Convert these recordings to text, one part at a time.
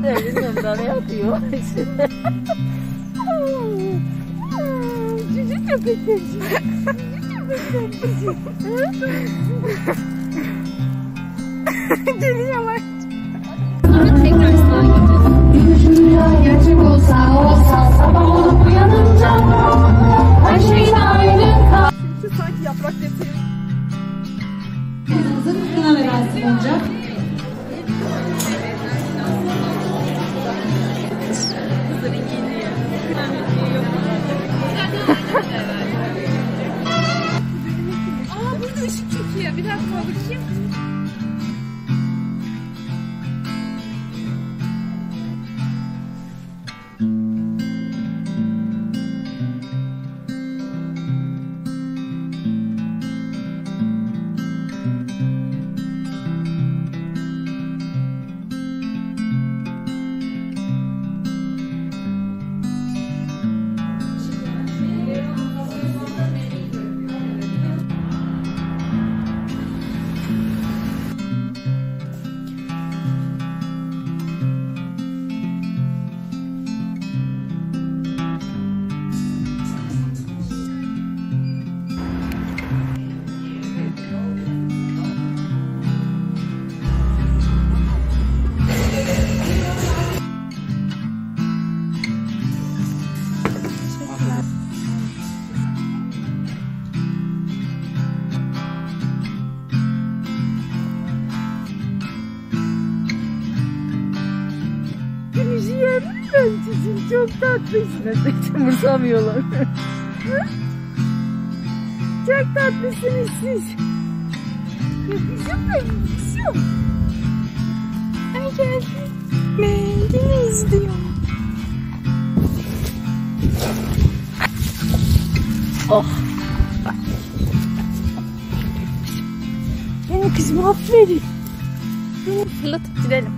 Elinden ne yapıyor? Cici köpekler. Geliyorlar. Sonra tekrar sağa gideceğiz. Dünya gerçek olsa sabah olup uyanınca her şeyin aynı kal. Çünkü sanki yaprak detayı. Kızımızın kına merasimi olacak. Aa, burada ışık çok iyi. Bir dakika bakayım. Sizin çok tatlısınız. Hiç umursamıyorlar. Çok tatlısınız siz. Kızım benim kızım. Ay geldi. Beni izliyor. Oh. Benim kızım aferin. Beni fırlatıp gidelim.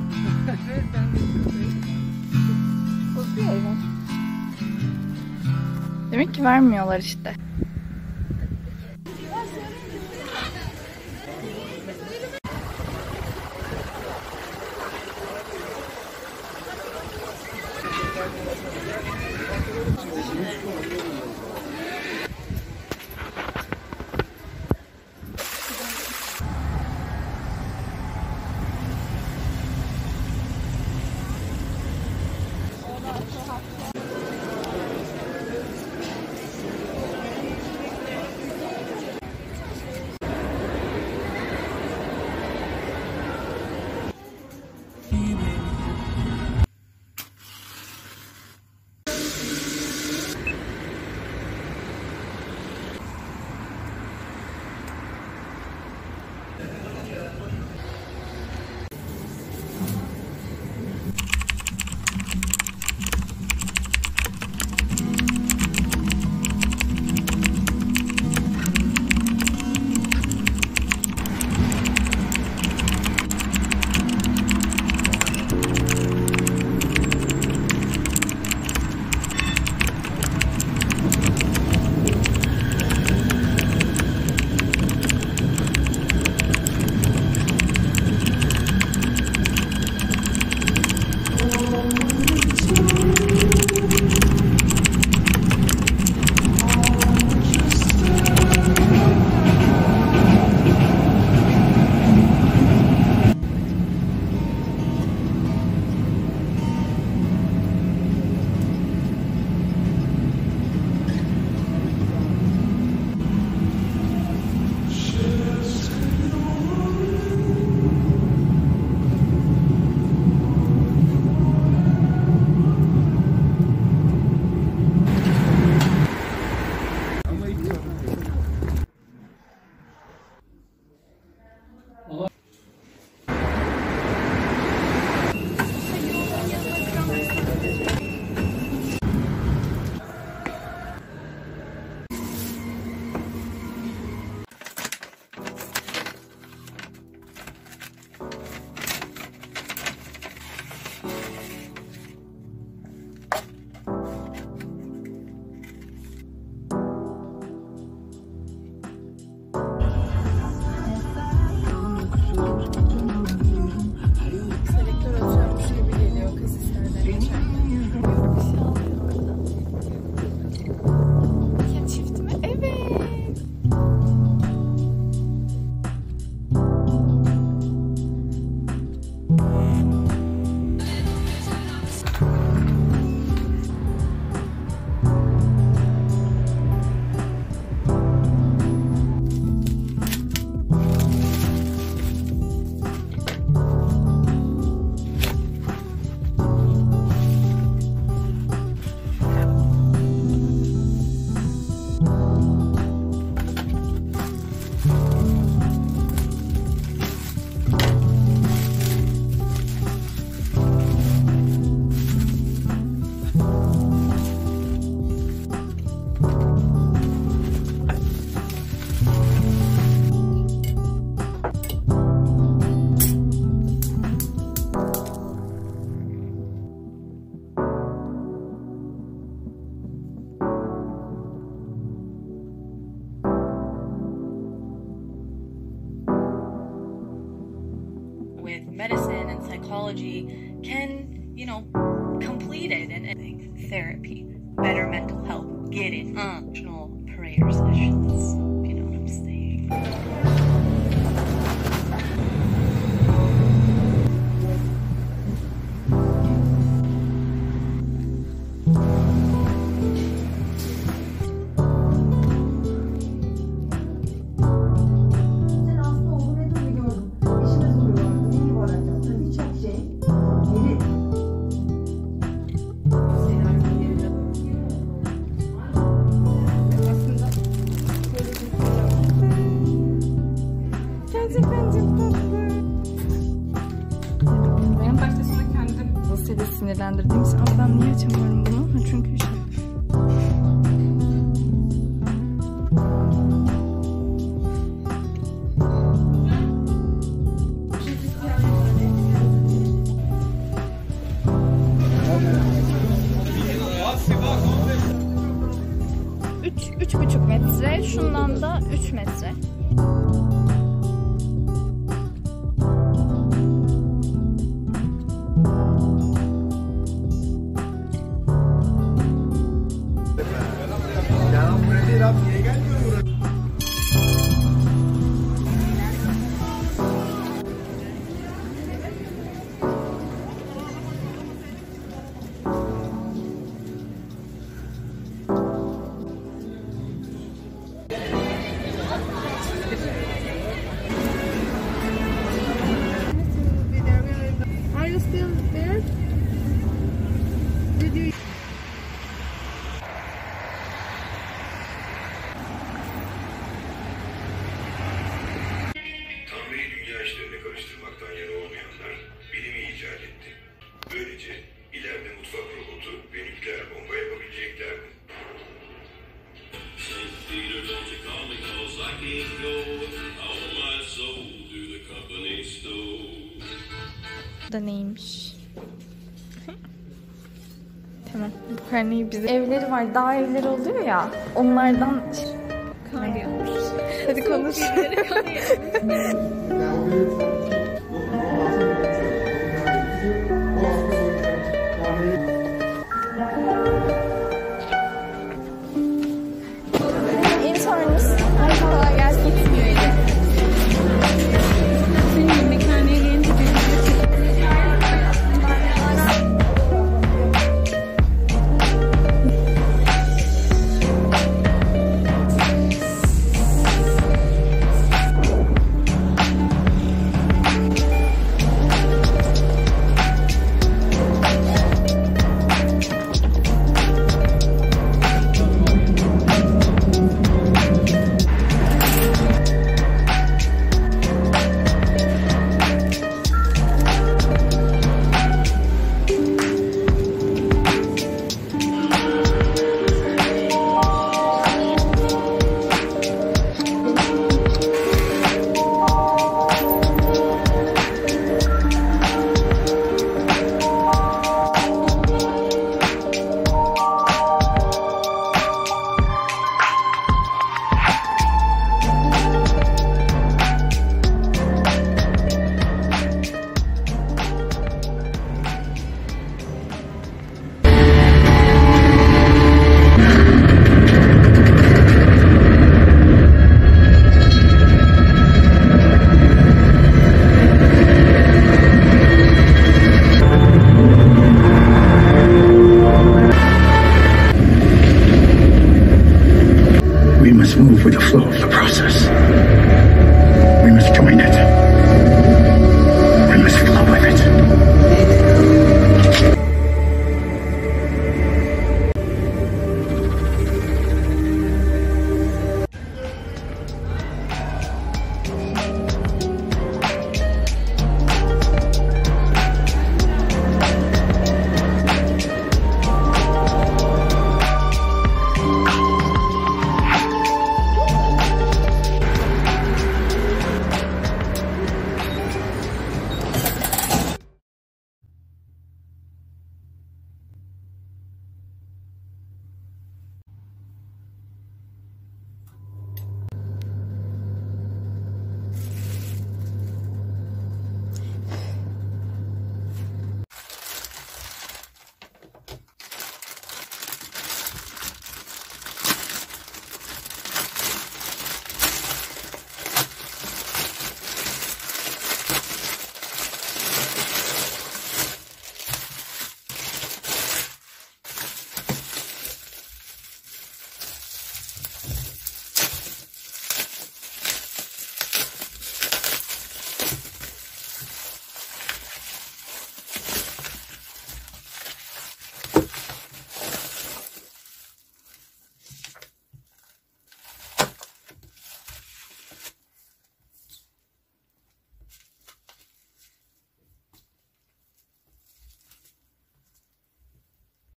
Demek ki vermiyorlar işte. psychology can, you know, complete it and therapy, better mental health, get it, emotional prayer sessions, if you know what I'm saying. Sinirlendirdiğim için ama ben niye açamıyorum bunu? Çünkü üç buçuk metre, şundan da 3 metre. Are you still there? Did you? Tanrı'yı dünya işlerine karıştırmaktan yana olmayanlar bilimi icat etti. Böylece ileride mutfak robotu ve nükleer bomba yapabileceklerdi. Bu da neymiş? Tamam. Bu karneyi bize... Evleri var. Dağ evleri oluyor ya. Onlardan... Kanıyormuş. Hadi konuş.